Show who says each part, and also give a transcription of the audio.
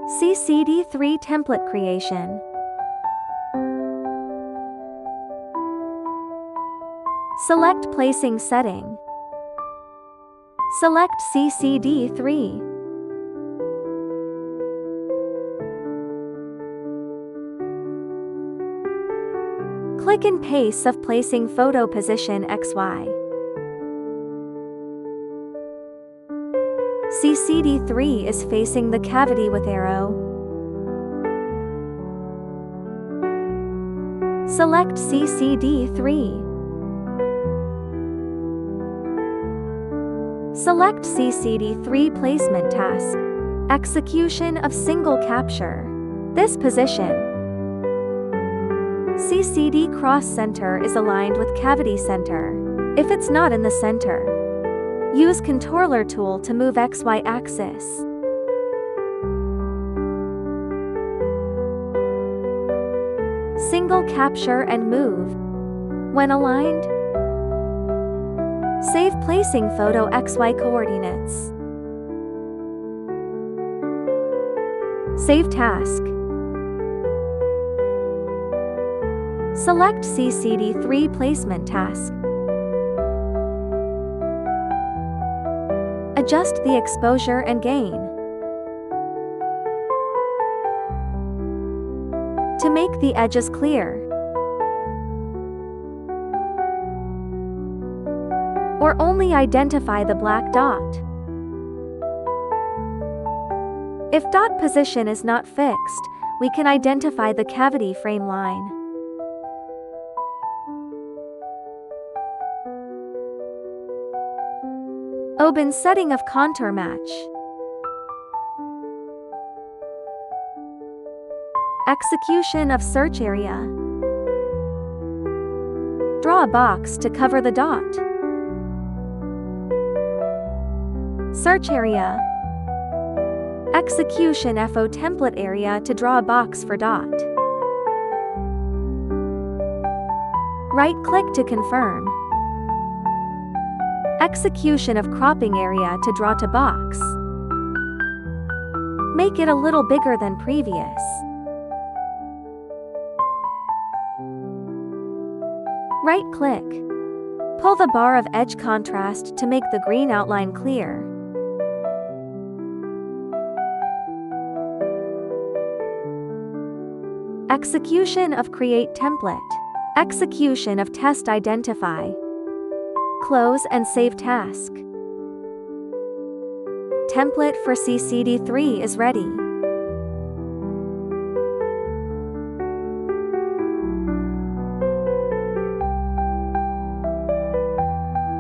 Speaker 1: CCD3 template creation. Select placing setting. Select CCD3. Click in pace of placing photo position XY. CCD3 is facing the cavity with arrow. Select CCD3. Select CCD3 placement task. Execution of single capture. This position. CCD cross center is aligned with cavity center. If it's not in the center, use controller tool to move XY axis. Single capture and move. When aligned, save placing photo XY coordinates. Save task. Select CCD3 placement task. Adjust the exposure and gain. To make the edges clear, or only identify the black dot. If dot position is not fixed, we can identify the cavity frame line. Open setting of contour match. Execution of search area. Draw a box to cover the dot. Search area. Execution FO template area to draw a box for dot. Right-click to confirm. Execution of cropping area to draw to box. Make it a little bigger than previous. Right-click. Pull the bar of edge contrast to make the green outline clear. Execution of create template. Execution of test identify. Close and save task. Template for CCD3 is ready.